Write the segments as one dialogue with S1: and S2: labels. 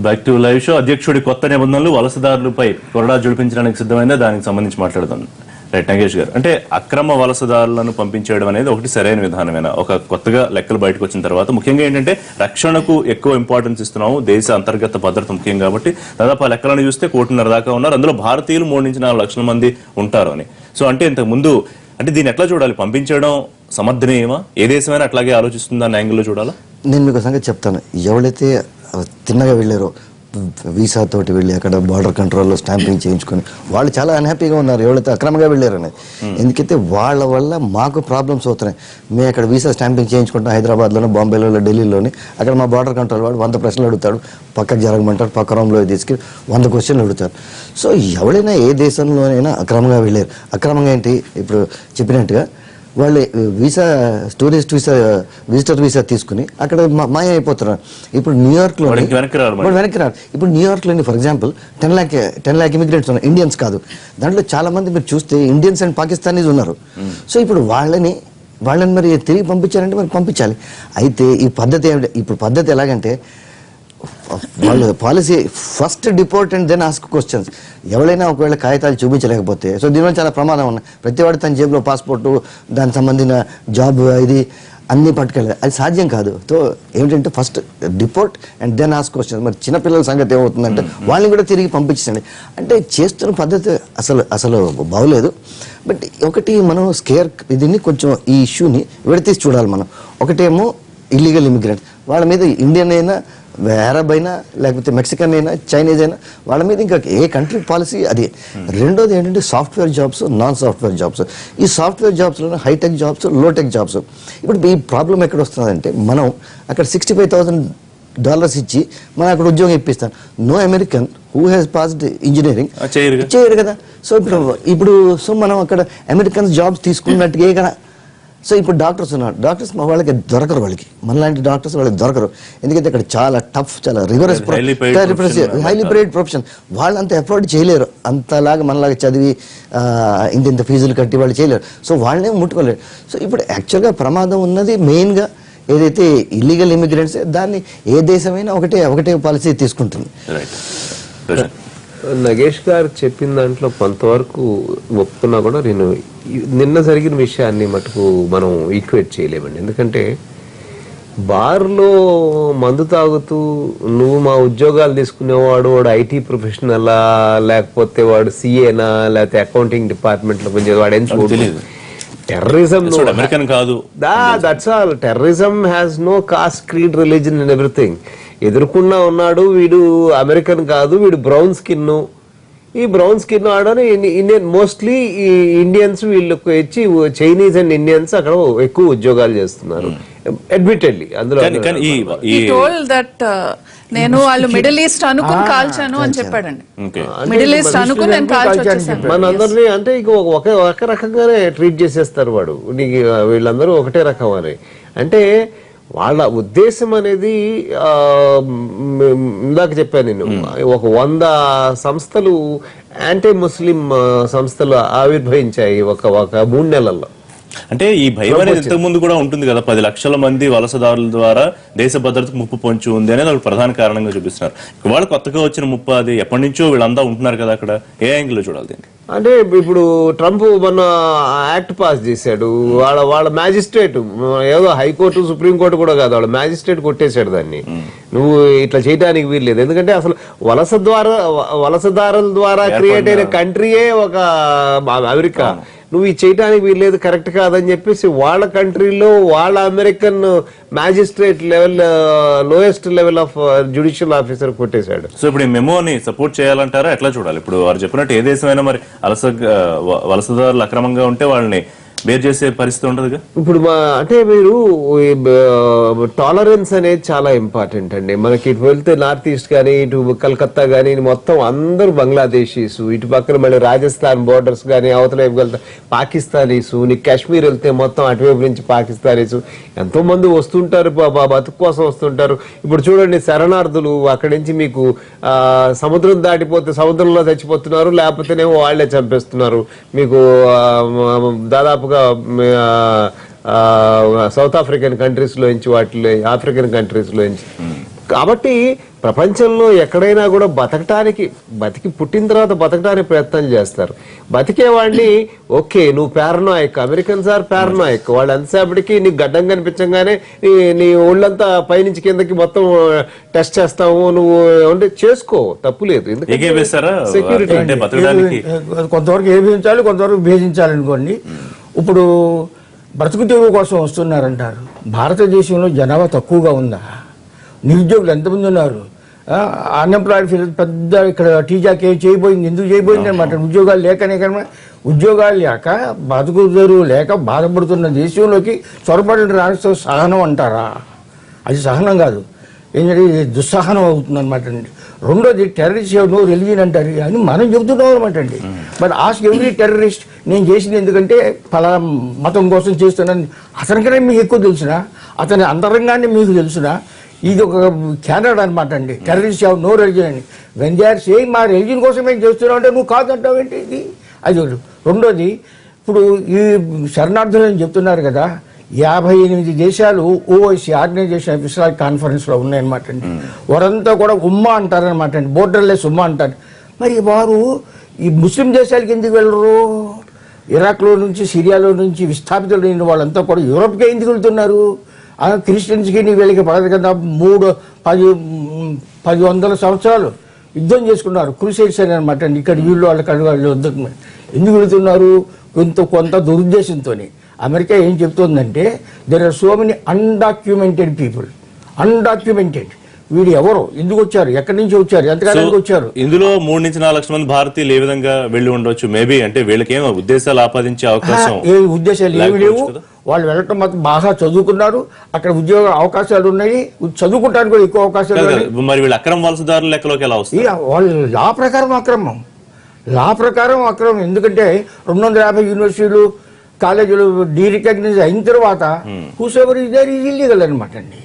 S1: Back to live show. అధ్యక్షుడి కొత్త నిబంధనలు వలసదారులపై కొరడా జుడిపించడానికి సిద్ధమైందా, దానికి సంబంధించి మాట్లాడుతాం. రైట్, నగేష్ గారు, అంటే అక్రమ వలసదారులను పంపించేయడం అనేది ఒకటి సరైన విధానమేనా? ఒక కొత్తగా లెక్కలు బయటకు వచ్చిన తర్వాత ముఖ్యంగా ఏంటంటే రక్షణకు ఎక్కువ ఇంపార్టెన్స్ ఇస్తున్నాము, దేశ అంతర్గత భద్రత ముఖ్యం కాబట్టి. దాదాపు ఆ లెక్కలను చూస్తే 1.5 దాకా ఉన్నారు, అందులో భారతీయులు 3 నుంచి 4 లక్షల మంది ఉంటారు అని. సో అంటే ఇంతకు ముందు అంటే దీన్ని ఎట్లా చూడాలి? పంపించడం సమర్థనీయమా? ఏ దేశమైనా అట్లాగే ఆలోచిస్తుందా అన్న యాంగిల్లో చూడాలా?
S2: నేను మీకు సంగతి చెప్తాను. ఎవరైతే తిన్నగా వెళ్ళారో వీసా తోటి వెళ్ళి అక్కడ బార్డర్ కంట్రోల్లో స్టాంపింగ్ చేయించుకొని వాళ్ళు చాలా అన్హ్యాపీగా ఉన్నారు, ఎవరైతే అక్రమంగా వెళ్ళారనేది. ఎందుకైతే వాళ్ళ వల్ల మాకు ప్రాబ్లమ్స్ అవుతున్నాయి. మేము అక్కడ వీసా స్టాంపింగ్ చేయించుకుంటాం హైదరాబాద్లోనే, బాంబేలో, ఢిల్లీలోని. అక్కడ మా బార్డర్ కంట్రోల్ వాడు 100 ప్రశ్నలు అడుగుతాడు, పక్కకు జరగమంటాడు, పక్క రూమ్లో తీసుకెళ్ళి 100 క్వశ్చన్లు అడుగుతారు. సో ఎవరైనా ఏ దేశంలోనైనా అక్రమంగా వెళ్ళారు. అక్రమంగా ఏంటి, ఇప్పుడు చెప్పినట్టుగా వాళ్ళు visa, tourist visa, visitor visa తీసుకుని అక్కడ మాయ అయిపోతున్నారు. ఇప్పుడు న్యూయార్క్లో వెనక్కి రారు. ఇప్పుడు న్యూయార్క్లోని ఫర్ ఎగ్జాంపుల్ 10 lakh ఇమిగ్రెంట్స్ ఉన్నారు, ఇండియన్స్ కాదు. దాంట్లో చాలా మంది మీరు చూస్తే ఇండియన్స్ అండ్ పాకిస్తానీస్ ఉన్నారు. సో ఇప్పుడు వాళ్ళని మరి తిరిగి పంపించారంటే మరి పంపించాలి. అయితే ఈ పద్ధతి ఇప్పుడు పద్ధతి ఎలాగంటే వాళ్ళు policy first deport and then ask questions. ఎవరైనా ఒకవేళ కాగితాలు చూపించలేకపోతే, సో దీనివల్ల చాలా ప్రమాదం ఉన్నాయి. ప్రతివాడు తన జేబులో పాస్పోర్టు, దానికి సంబంధించిన జాబ్, ఇది అన్నీ పట్టుకెళ్ళాలి. అది సాధ్యం కాదు. సో ఏమిటంటే first deport and then ask questions. మరి చిన్నపిల్లల సంగతి ఏమవుతుందంటే వాళ్ళని కూడా తిరిగి పంపించండి. అంటే చేస్తున్న పద్ధతి అసలు బాగోలేదు. బట్ ఒకటి మనం దీన్ని కొంచెం ఈ ఇష్యూని విడతీసి చూడాలి మనం. ఒకటేమో ఇల్లీగల్ ఇమిగ్రెంట్, వాళ్ళ మీద ఇండియన్ అయినా, అరబ్ అయినా, లేకపోతే మెక్సికన్ అయినా, చైనీస్ అయినా, వాళ్ళ మీద ఇంకా ఏ కంట్రీ పాలసీ అది. రెండోది ఏంటంటే software jobs, non software jobs. ఈ సాఫ్ట్వేర్ జాబ్స్లో హైటెక్ జాబ్స్, లోటెక్ జాబ్స్. ఇప్పుడు ఈ ప్రాబ్లం ఎక్కడ వస్తుందంటే మనం అక్కడ $65,000 ఇచ్చి మనం అక్కడ ఉద్యోగం ఇప్పిస్తాం. No American who has passed engineering చేయరు కదా. సో ఇప్పుడు మనం అక్కడ అమెరికన్స్ జాబ్స్ తీసుకున్నట్టుగా కదా. సో ఇప్పుడు డాక్టర్స్ ఉన్నారు, డాక్టర్స్ వాళ్ళకి దొరకరు, మనలాంటి డాక్టర్స్ వాళ్ళకి దొరకరు. ఎందుకంటే ఇక్కడ చాలా టఫ్, చాలా రిగరస్, హైలీ పెయిడ్ ప్రొఫెషన్. వాళ్ళు అంత ఎఫర్ట్ చేయలేరు, అంతలాగా మనలాగా చదివి ఇంత ఫీజులు కట్టి వాళ్ళు చేయలేరు. సో వాళ్ళనే ముట్టుకోలేరు. సో ఇప్పుడు యాక్చువల్గా ప్రమాదం ఉన్నది మెయిన్గా ఏదైతే ఇల్లీగల్ ఇమిగ్రెంట్స్. దాన్ని ఏ దేశమైనా ఒకటే పాలసీ తీసుకుంటుంది.
S3: నగేష్ గారు చెప్పిన దాంట్లో కొంతవరకు ఒప్పుకున్నా కూడా నేను నిన్న జరిగిన విషయాన్ని మటుకు మనం ఈక్వేట్ చేయలేమండి. ఎందుకంటే బార్లో మందు తాగుతూ నువ్వు మా ఉద్యోగాలు తీసుకునేవాడు, వాడు ఐటీ ప్రొఫెషనలా, లేకపోతే వాడు సిఏనా, లేకపోతే అకౌంటింగ్ డిపార్ట్మెంట్లో పనిచేది, వాడు ఏం చూడలేదు. టెర్రరిజం
S1: అమెరికన్ కాదు,
S3: that's all. Terrorism has no caste, creed, religion and everything. ఎదుర్కొన్నా ఉన్నాడు, వీడు అమెరికన్ కాదు, వీడు బ్రౌన్ స్కిన్. ఈ బ్రౌన్ స్కిన్ ఆడని ఇండియన్, మోస్ట్లీ ఈ ఇండియన్స్ వీళ్ళకి వచ్చి చైనీస్ అండ్ ఇండియన్స్ అక్కడ ఎక్కువ ఉద్యోగాలు చేస్తున్నారు అడ్మిటెడ్లీ. అందులో
S4: నేను వాళ్ళు మిడిల్ ఈస్ట్ అనుకుని కాల్చాను అని చెప్పాడండి. మిడిల్ ఈస్ట్ అనుకుని నేను కాల్చాను.
S3: మనందరినీ అంటే ఇక ఒక రకంగానే ట్రీట్ చేసేస్తారు. వాడు నీకు వీళ్ళందరూ ఒకటే రకం అని. అంటే వాళ్ళ ఉద్దేశం అనేది ఇందాక చెప్పాను నేను, ఒక 100 సంస్థలు యాంటీ ముస్లిం సంస్థలు ఆవిర్భవించాయి ఒక 3 నెలల్లో.
S1: అంటే ఈ భయం అనేది ఇంతకు ముందు కూడా ఉంటుంది కదా, 10 లక్షల మంది వలసదారుల ద్వారా దేశ భద్రతకు ముప్పు పొంచి ఉంది అనేది వాళ్ళు ప్రధాన కారణంగా చూపిస్తున్నారు. వాళ్ళు కొత్తగా వచ్చిన ముప్పు, అది ఎప్పటి నుంచో వీళ్ళంతా ఉంటున్నారు కదా అక్కడ. ఏ యాంగిల్ చూడాలి దీన్ని?
S3: అంటే ఇప్పుడు ట్రంప్ మొన్న యాక్ట్ పాస్ చేశాడు, వాళ్ళ మ్యాజిస్ట్రేట్, ఏదో హైకోర్టు సుప్రీంకోర్టు కూడా కాదు, వాళ్ళ మ్యాజిస్ట్రేట్ కొట్టేశాడు దాన్ని. నువ్వు ఇట్లా చేయడానికి వీల్లేదు. ఎందుకంటే అసలు వలసదారుల ద్వారా క్రియేట్ అయిన కంట్రీయే ఒక అమెరికా. నువ్వు ఇది చేయడానికి వీల్లేదు, కరెక్ట్ కాదని చెప్పేసి వాళ్ళ కంట్రీలో వాళ్ళ American magistrate level, lowest level of judicial officer కొట్టేశాడు.
S1: సో ఇప్పుడు ఈ మెమోని సపోర్ట్ చేయాలంటారా, ఎట్లా చూడాలి? ఇప్పుడు వారు చెప్పినట్టు ఏ దేశమైనా మరి వలసదారులు అక్రమంగా ఉంటే వాళ్ళని బేర్ చేసే పరిస్థితి ఉండదుగా.
S3: ఇప్పుడు అంటే మీరు టాలరెన్స్ అనేది చాలా ఇంపార్టెంట్ అండి. మనకి ఇటు వెళ్తే నార్త్ ఈస్ట్ కానీ, ఇటు కలకత్తా కానీ, మొత్తం అందరూ బంగ్లాదేశీస్, ఇటు పక్కన మళ్ళీ రాజస్థాన్ బోర్డర్స్ కానీ, అవతల వైపు వెళ్తే పాకిస్తానీస్, నీకు కాశ్మీర్ వెళ్తే మొత్తం అటువైపు నుంచి పాకిస్తానీస్ ఎంతో మంది వస్తుంటారు, బతుకు కోసం వస్తుంటారు. ఇప్పుడు చూడండి, శరణార్థులు అక్కడి నుంచి మీకు సముద్రం దాటిపోతే సముద్రంలో చచ్చిపోతున్నారు, లేకపోతేనేమో వాళ్లే చంపేస్తున్నారు. మీకు దాదాపు సౌత్ ఆఫ్రికన్ కంట్రీస్ లోంచి, వాటిలో ఆఫ్రికన్ కంట్రీస్ లోంచి. కాబట్టి ప్రపంచంలో ఎక్కడైనా కూడా బతికి పుట్టిన తర్వాత బతకడానికి ప్రయత్నం చేస్తారు. బతికేవాడిని ఓకే నువ్వు పారనాయిక్, అమెరికన్స్ ఆర్ పారనాయిక్, వాళ్ళు ఎంతసేపటికి నీకు గడ్డం కనిపించగానే నీ ఒళ్ళంతా పైనుంచి కిందకి మొత్తం టెస్ట్ చేస్తావు, నువ్వు అంటే చేసుకో, తప్పు లేదు. సెక్యూరిటీ
S5: కొంతవరకు ఏభించాలి, కొంతవరకు భేదించాలి అనుకోండి. ఇప్పుడు బ్రతుకు తెరువు కోసం వస్తున్నారంటారు. భారతదేశంలో జనాభా తక్కువగా ఉందా? నిరుద్యోగులు ఎంతమంది ఉన్నారు? అన్ఎంప్లాయిడ్ పెద్ద ఇక్కడ టీజాక్ చేయబోయింది, ఎందుకు చేయబోయింది అనమాట. ఉద్యోగాలు లేకనే కన్నా, ఉద్యోగాలు లేక బతుకు తెరువు లేక బాధపడుతున్న దేశంలోకి చొరబడిన రాష్ట్రం సహనం అంటారా? అది సహనం కాదు, ఏంటంటే దుస్సహనం అవుతుంది అనమాట అండి. రెండోది టెర్రరిస్ట్ నో రిలీజియన్ అంటారు అని మనం చెబుతున్నాం అనమాట అండి. బట్ ఆస్క్ ఎవ్రీ టెర్రరిస్ట్ నేను చేసింది ఎందుకంటే ఫలా మతం కోసం చేస్తున్నాను. అతనికనే మీకు ఎక్కువ తెలుసునా? అతని అంతరంగాన్ని మీకు తెలుసునా? ఇది ఒక క్యానడా అనమాట అండి. టెర్రరిస్ట్ నో రిలీజియన్ అని వెన్ దే ఆర్ సేయింగ్ మా రిలీజియన్ కోసం ఏం చేస్తున్నావు అంటే నువ్వు కాదంటావు ఏంటి? ఇది అది ఒకటి. రెండోది ఇప్పుడు ఈ శరణార్థులు అని చెప్తున్నారు కదా, 58 దేశాలు ఓఐసి ఆర్గనైజేషన్ ఆఫ్ ఇస్లామిక్ కాన్ఫరెన్స్లో ఉన్నాయన్నమాట అండి. వారంతా కూడా ఉమ్మా అంటారనమాట అండి, బోర్డర్లెస్ ఉమ్మా అంటారు. మరి వారు ఈ ముస్లిం దేశాలకి ఎందుకు వెళ్ళరు? ఇరాక్లో నుంచి, సిరియాలో నుంచి విస్థాపితులైన వాళ్ళంతా కూడా యూరోప్కే ఎందుకు వెళ్తున్నారు? క్రిస్టియన్స్కి వీళ్ళకి పడదు కదా. 1000 సంవత్సరాలు యుద్ధం చేసుకున్నారు, క్రూసైడ్స్ అని అనమాట అండి. ఇక్కడ వీళ్ళు వాళ్ళు యుద్ధం ఎందుకు వెళుతున్నారు? కొంత దురుద్దేశంతో. అమెరికా ఏం చెప్తుందంటే there are so many undocumented people. Undocumented వీడు ఎవరు, ఎందుకు వచ్చారు, ఎక్కడి నుంచి వచ్చారు, ఎంతకాలానికి వచ్చారు?
S1: ఇందులో 3 నుంచి 4 లక్షల మంది భారతీయులు ఏ విధంగా వెళ్ళి ఉండొచ్చు? మేబీ అంటే వీళ్ళకి ఏమో ఉద్దేశాలు ఆపాదించే అవకాశం,
S5: ఏ ఉద్దేశాలు ఏమి లేవు. వాళ్ళు వెళ్ళటం మాత్రం బాగా చదువుకున్నారు, అక్కడ ఉద్యోగ అవకాశాలు ఉన్నాయి, చదువుకుంటానికి కూడా ఎక్కువ అవకాశాలు ఉన్నాయి.
S1: మరి వీళ్ళు అక్రమ వలసదారుల లెక్కలోకి ఎలా వస్తుంది?
S5: వాళ్ళు లా ప్రకారం అక్రమం. ఎందుకంటే 250 యూనివర్సిటీలు, కాలేజీలు డీరికగ్నైజ్ అయిన తర్వాత whosoever is there is illegal అనమాట అండి.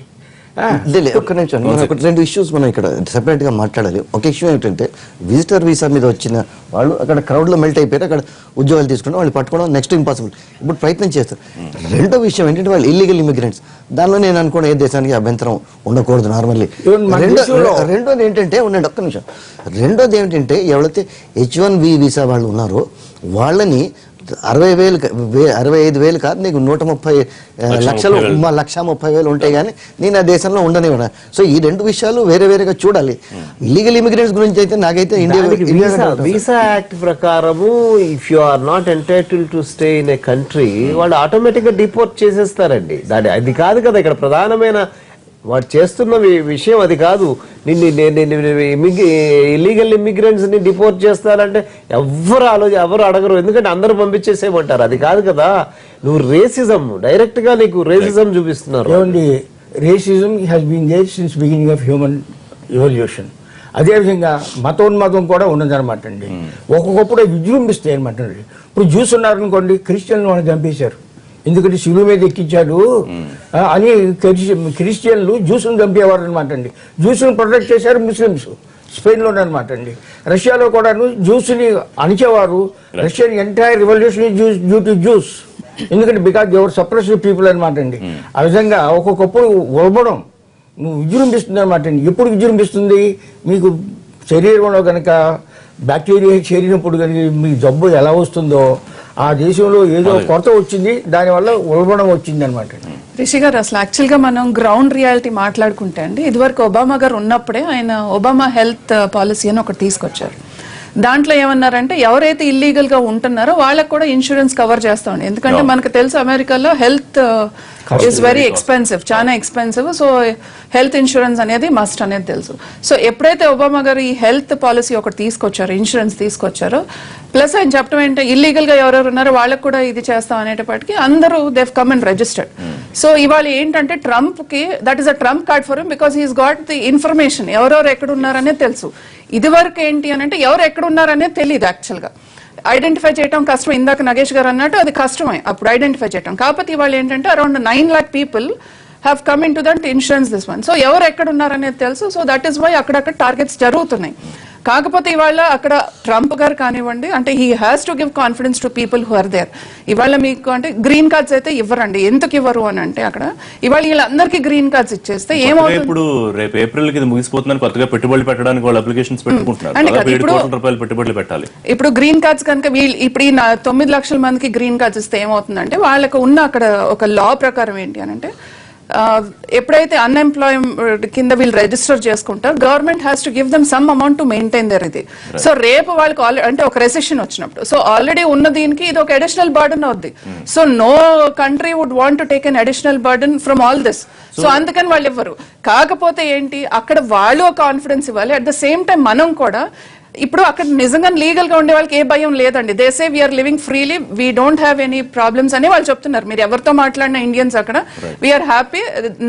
S2: ఒక్క నిమిషం, ఒక 2 ఇష్యూస్ మనం ఇక్కడ సెపరేట్ గా మాట్లాడాలి. ఒక ఇష్యూ ఏంటంటే విజిటర్ వీసా మీద వచ్చిన వాళ్ళు అక్కడ క్రౌడ్ లో మెల్ట్ అయిపోయారు, అక్కడ ఉద్యోగాలు తీసుకుంటాం, వాళ్ళు పట్టుకోవడం నెక్స్ట్ ఇంపాసిబుల్. ఇప్పుడు ప్రయత్నం చేస్తారు. రెండో విషయం ఏంటంటే వాళ్ళు ఇల్లీగల్ ఇమిగ్రెంట్స్. దానిలో నేను అనుకోండి ఏ దేశానికి అభ్యంతరం ఉండకూడదు నార్మల్లీ. రెండోది ఏంటంటే ఉండండి ఒక్క నిమిషం. రెండోది ఏమిటంటే ఎవరైతే H1B వీసా వాళ్ళు ఉన్నారో వాళ్ళని 65,000 కాదు, నీకు 130 లక్షలు 1,30,000 ఉంటాయి కానీ నేను ఆ దేశంలో ఉండనివ్వను. సో ఈ 2 విషయాలు వేరేగా చూడాలి. ఇల్లీగల్ ఇమిగ్రెంట్స్ గురించి అయితే నాకైతే
S3: వీసా యాక్ట్ ప్రకారము if you are not entitled to stay in a country వాళ్ళు ఆటోమేటిక్ గా డిపోర్ట్ చేసేస్తారండి. అది కాదు కదా ఇక్కడ ప్రధానమైన వాడు చేస్తున్న విషయం, అది కాదు. ఇల్లీగల్ ఇమిగ్రెంట్స్ ని డిపోర్ట్ చేస్తారంటే ఎవరు అడగరు, ఎందుకంటే అందరూ పంపించేసేయమంటారు. అది కాదు కదా, నువ్వు రేసిజం డైరెక్ట్ గా నీకు రేసిజం చూపిస్తున్నారు.
S5: Racism has been there since beginning of human evolution. అదేవిధంగా మతోన్మాదం కూడా ఉన్నదనమాట అండి. ఒక్కొక్కప్పుడు విజృంభిస్తాయి అనమాట అండి. ఇప్పుడు జ్యూస్ ఉన్నారనుకోండి, క్రిస్టియన్లు వాళ్ళని చంపేశారు, ఎందుకంటే శిలువ మీద ఎక్కించాడు అని క్రిస్టియన్లు జ్యూస్ను చంపేవారు అనమాట అండి. జ్యూస్ను ప్రొటెక్ట్ చేశారు ముస్లిమ్స్ స్పెయిన్లోనే అనమాట అండి. రష్యాలో కూడా జ్యూస్ని అణిచేవారు. Russian entire revolution due to Jews, ఎందుకంటే బికాజ్ దేవర్ సప్రెసివ్ పీపుల్ అనమాట అండి. ఆ విధంగా ఒక్కొక్కప్పుడు ఉల్బడం విజృంభిస్తుంది అనమాట అండి. ఎప్పుడు విజృంభిస్తుంది? మీకు శరీరంలో కనుక బ్యాక్టీరియా చేరినప్పుడు కనుక మీ జబ్బు ఎలా వస్తుందో ఆ దేశంలో ఏదో కొరత వచ్చింది, దానివల్ల ఉల్బణం వచ్చింది అనమాట.
S4: రిషి గారు, అసలు యాక్చువల్ గా మనం గ్రౌండ్ రియాలిటీ మాట్లాడుకుంటే అండి, ఇదివరకు ఒబామా గారు ఉన్నప్పుడే ఆయన ఒబామా హెల్త్ పాలసీ అని ఒకటి తీసుకొచ్చారు. దాంట్లో ఏమన్నారంటే ఎవరైతే ఇల్లీగల్ గా ఉంటున్నారో వాళ్ళకి కూడా ఇన్సూరెన్స్ కవర్ చేస్తామండి. ఎందుకంటే మనకు తెలుసు అమెరికాలో హెల్త్ ఇస్ వెరీ ఎక్స్పెన్సివ్, చాలా ఎక్స్పెన్సివ్. సో హెల్త్ ఇన్సూరెన్స్ అనేది మస్ట్ అనేది తెలుసు. సో ఎప్పుడైతే ఒబామా గారు ఈ హెల్త్ పాలసీ ఒకటి తీసుకొచ్చారో, ఇన్సూరెన్స్ తీసుకొచ్చారో, ప్లస్ ఆయన చెప్పడం ఏంటంటే ఇల్లీగల్ గా ఎవరెవరు ఉన్నారో వాళ్ళకి కూడా ఇది చేస్తాం అనేటప్పటికీ అందరూ they've come and registered. So ఇవాళ ఏంటంటే ట్రంప్ కి that is a Trump card for him, because he's got the information ఎవరెవరు ఎక్కడ ఉన్నారనేది తెలుసు. ఇది వరకు ఏంటి అని అంటే ఎవరు ఎక్కడ ఉన్నారనేది తెలియదు. యాక్చువల్ గా ఐడెంటిఫై చేయడం కష్టం. ఇందాక నగేష్ గారు అన్నట్టు అది కష్టమే అప్పుడు ఐడెంటిఫై చేయడం. కాకపోతే ఇవాళ ఏంటంటే around 9 lakh people have come into that insurance this one. So ఎవరు ఎక్కడ ఉన్నారనేది తెలుసు. సో దట్ ఈస్ వై అక్కడక్కడ టార్గెట్స్ జరుగుతున్నాయి. కాకపోతే ఇవాళ అక్కడ ట్రంప్ గారు కానివ్వండి, అంటే he has to give confidence to people who are there. ఇవాళ మీకు అంటే గ్రీన్ కార్డ్స్ అయితే ఇవ్వరండి. ఎందుకు ఇవ్వరు అని అంటే అక్కడ ఇవాళ వీళ్ళందరికీ గ్రీన్ కార్డ్స్ ఇచ్చేస్తే ఏమవుతుంది,
S1: ఇప్పుడు రేపు ఏప్రిల్ కి ఇది ముగిసిపోతుందని కొత్తగా పెట్టుబడులు పెట్టడానికి వాళ్ళు అప్లికేషన్స్ పెట్టుకుంటున్నారు.
S4: అంటే
S1: దాదాపు 7
S4: ఇప్పుడు-
S1: కోట్ల రూపాయలు పెట్టుబడులు పెట్టాలి.
S4: ఇప్పుడు గ్రీన్ కార్డ్స్ కనుక వీళ్ళు ఇప్పుడు ఈ 9 లక్షల మందికి గ్రీన్ కార్డ్స్ ఇస్తే ఏమవుతుందంటే వాళ్ళకు ఉన్న అక్కడ ఒక లా ప్రకారం ఏంటి అని అంటే ఎప్పుడైతే అన్ఎంప్లాయ్మెంట్ కింద వీళ్ళు రిజిస్టర్ చేసుకుంటారు, government has to give them some amount to maintain their ఇది. సో రేపు వాళ్ళకి అంటే ఒక రెసెషన్ వచ్చినప్పుడు, సో ఆల్రెడీ ఉన్న దీనికి ఇది ఒక అడిషనల్ బర్డన్ అవుద్ది. So no country would want to take an additional burden from all this. So అందుకని వాళ్ళు ఇవ్వరు. కాకపోతే ఏంటి, అక్కడ వాళ్ళు కాన్ఫిడెన్స్ ఇవ్వాలి. అట్ ద సేమ్ టైం మనం కూడా ఇప్పుడు అక్కడ నిజంగా లీగల్ గా ఉండే వాళ్ళకి ఏ భయం లేదండి. They say we are living freely, we don't have any problems అని వాళ్ళు చెప్తున్నారు. మీరు ఎవరితో మాట్లాడిన ఇండియన్స్ అక్కడ we are happy,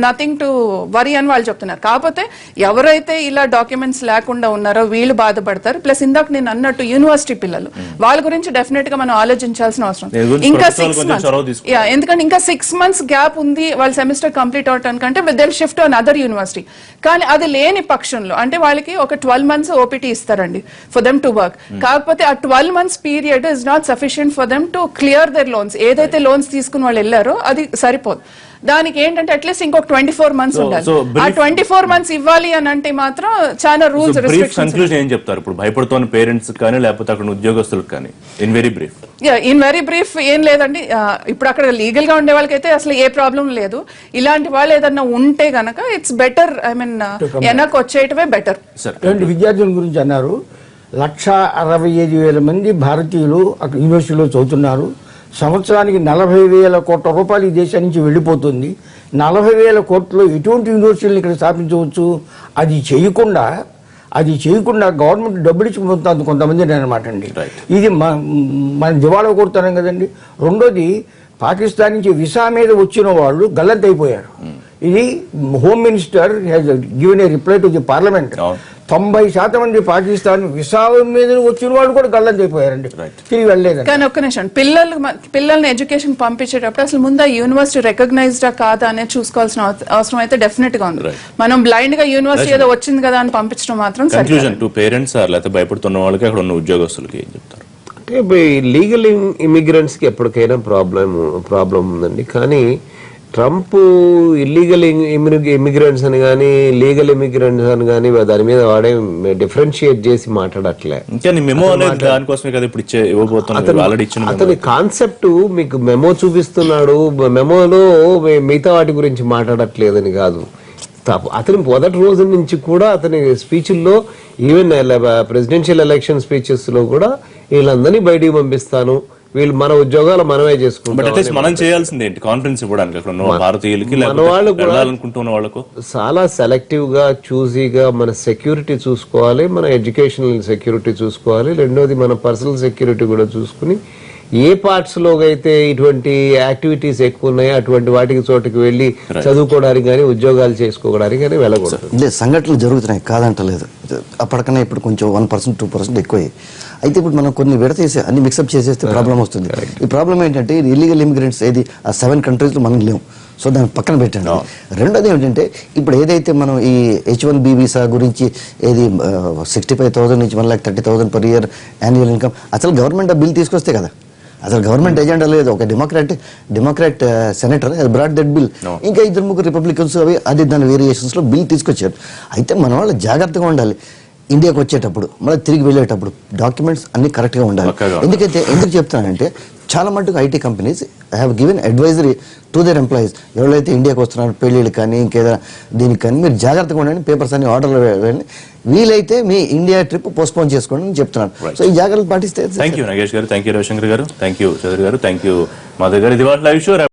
S4: nothing to worry అని వాళ్ళు చెప్తున్నారు. కాకపోతే ఎవరైతే ఇలా డాక్యుమెంట్స్ లేకుండా ఉన్నారో వీళ్ళు బాధపడతారు. ప్లస్ ఇందాక నేను అన్నట్టు యూనివర్సిటీ పిల్లలు, వాళ్ళ గురించి డెఫినెట్ గా మనం ఆలోచించాల్సిన అవసరం. ఇంకా 6 months, ఎందుకంటే ఇంకా 6 months గ్యాప్ ఉంది వాళ్ళ సెమిస్టర్ కంప్లీట్ అవటానికంటే they'll shift to another university. కానీ అది లేని పక్షంలో అంటే వాళ్ళకి ఒక 12 months ఓపీటీ ఇస్తారండి for them to work. కాకపోతే ఆ 12 months period is not sufficient for them to clear their loans. ఏదైతే లోన్స్ తీసుకుని వాళ్ళు వెళ్ళారో అది సరిపోదు. దానికి ఏంటంటే అట్లీస్ట్ ఇంకొక 24 months ఉండాలి. ఆ 24 months ఇవ్వాలి అని అంటే మాత్రం చాలా రూల్స్ రెస్ట్రిక్షన్స్.
S1: కన్క్లూజన్ ఏం చెప్తారు ఇప్పుడు భయపడుతున్న పేరెంట్స్ కానీ లేకపోతే అక్కడ ఉద్యోగస్తులకు కానీ ఇన్ వెరీ బ్రీఫ్? ఏం లేదండి, ఇప్పుడు అక్కడ లీగల్ గా ఉండే వాళ్ళకైతే అసలు ఏ ప్రాబ్లం లేదు. ఇలాంటి వాళ్ళు ఏదన్నా ఉంటే గనక ఇట్స్ బెటర్, ఐ మీన్ వెనక్కి వచ్చేయటమే బెటర్.
S5: విద్యార్థుల గురించి అన్నారు. 1,65,000 మంది భారతీయులు అక్కడ యూనివర్సిటీలో చదువుతున్నారు. సంవత్సరానికి 40,000 కోట్ల రూపాయలు ఈ దేశం నుంచి వెళ్ళిపోతుంది. 40,000 కోట్లు ఎటువంటి యూనివర్సిటీలను ఇక్కడ స్థాపించవచ్చు? అది చేయకుండా గవర్నమెంట్ డబ్బులు ఇచ్చి పొందుతుంది కొంతమంది అనమాట అండి. ఇది మన దివాళా కొడుతున్నాం కదండి. రెండోది, పాకిస్తాన్ నుంచి వీసా మీద వచ్చిన వాళ్ళు గల్లంతైపోయారు. ఇది home minister has given a reply to the parliament. 90% మంది పాకిస్తాన్ వీసా మీద వచ్చిన వాళ్ళు కూడా గల్లం అయిపోయారండి, తిరిగి వెళ్ళలేదు.
S4: కానీ ఒక్క నిమిషం, పిల్లల్ని ఎడ్యుకేషన్ పంపించేటప్పుడు అసలు ముందు ఆ యూనివర్సిటీ రికగ్నైజ్డా కాదా అనేది చూసుకోవాల్సిన అవసరం అయితే డెఫినెట్ గా ఉంది. మనం బ్లైండ్ గా యూనివర్సిటీ ఏదో వచ్చింది కదా అని పంపించడం మాత్రం
S1: కన్ఫ్యూజన్ టు పేరెంట్స్ లేకపోతే భయపడుతున్న వాళ్ళకి అక్కడ ఉన్న ఉద్యోగస్తులకి ఏం చెప్తారు?
S3: అంటే లీగల్ ఇమిగ్రెంట్స్ కి ఎప్పటికైనా ప్రాబ్లం ఉందండి. కానీ ట్రంప్ ఇల్లీగల్ ఇమిగ్రెంట్స్ అని కానీ లీగల్ ఇమిగ్రెంట్స్ అని కానీ దాని మీద వాడే డిఫరెన్షియేట్ చేసి మాట్లాడట్లే. అతని కాన్సెప్ట్ మీకు మెమో చూపిస్తున్నాడు, మెమోలో మిగతా వాటి గురించి మాట్లాడట్లేదని కాదు. అతని మొదటి రోజు నుంచి కూడా అతని స్పీచ్ల్లో, ఈవెన్ ప్రెసిడెన్షియల్ ఎలక్షన్ స్పీచెస్ లో కూడా వీళ్ళందరినీ బయటికి పంపిస్తాను, వీళ్ళు మన ఉద్యోగాలు మనమే చేసుకుంటాం.
S1: మనం చేయాల్సింది ఏంటి? కాన్ఫిడెన్స్ ఇవ్వడానికి భారతీయులకి
S3: చాలా సెలెక్టివ్ గా చూసీగా మన సెక్యూరిటీ చూసుకోవాలి, మన ఎడ్యుకేషనల్ సెక్యూరిటీ చూసుకోవాలి. రెండోది మన పర్సనల్ సెక్యూరిటీ కూడా చూసుకుని ఏ పార్ట్స్ లో అయితే ఇటువంటి యాక్టివిటీస్ ఎక్కువ ఉన్నాయో అటువంటి వాటికి చోటుకి వెళ్ళి చదువుకోవడానికి కానీ ఉద్యోగాలు చేసుకోవడానికి కానీ వెళ్ళకూడదు.
S2: సంఘటనలు జరుగుతున్నాయి కాదంటలేదు. అప్పటికన్నా ఇప్పుడు కొంచెం 1%, 2% ఎక్కువ. అయితే ఇప్పుడు మనం కొన్ని విడతీసి అన్ని మిక్సప్ చేసేస్తే ప్రాబ్లం వస్తుంది. ఈ ప్రాబ్లం ఏంటంటే ఇల్లీగల్ ఇమిగ్రెంట్స్ ఏది ఆ 7 countries లో మనం లేవు. సో దాన్ని పక్కన పెట్టండి. రెండోది ఏంటంటే ఇప్పుడు ఏదైతే మనం ఈ H1B వీసా గురించి ఏది 65,000 నుంచి 1,30,000 per year యాన్యువల్ ఇన్కమ్, అసలు గవర్నమెంట్ ఆ బిల్ తీసుకొస్తే కదా, అసలు గవర్నమెంట్ ఎజెండా లేదు. ఒక Democrat senator brought that bill, ఇంకా 2-3 రిపబ్లికన్స్ అది దాని వేరియేషన్స్ లో బిల్ తీసుకొచ్చారు. అయితే మన వాళ్ళు జాగ్రత్తగా ఉండాలి. ఇండియాకి వచ్చేటప్పుడు మళ్ళీ తిరిగి వెళ్ళేటప్పుడు డాక్యుమెంట్స్ అన్ని కరెక్ట్ గా ఉండాలి. ఎందుకు చెప్తానంటే చాలా మటుకు IT companies have given advisory to their employees. ఎవరైతే ఇండియాకి వస్తున్నారు పెళ్లిళ్ళు కానీ ఇంకేదైనా దీనికి కానీ మీరు జాగ్రత్తగా ఉండండి, పేపర్స్ అన్ని ఆర్డర్లో వెళ్ళండి, వీలైతే మీ ఇండియా ట్రిప్ పోస్ట్పోన్ చేసుకోండి అని చెప్తున్నాను. సో ఈ జాగ్రత్తలు పాటిస్తే.
S1: థ్యాంక్ యూ నాగేష్ గారు, థ్యాంక్ యూ రవిశంకర్ గారు, థ్యాంక్ యూ చౌదరి గారు, థ్యాంక్ యూ మాధవ్ గారు. ఇది లైవ్ షో.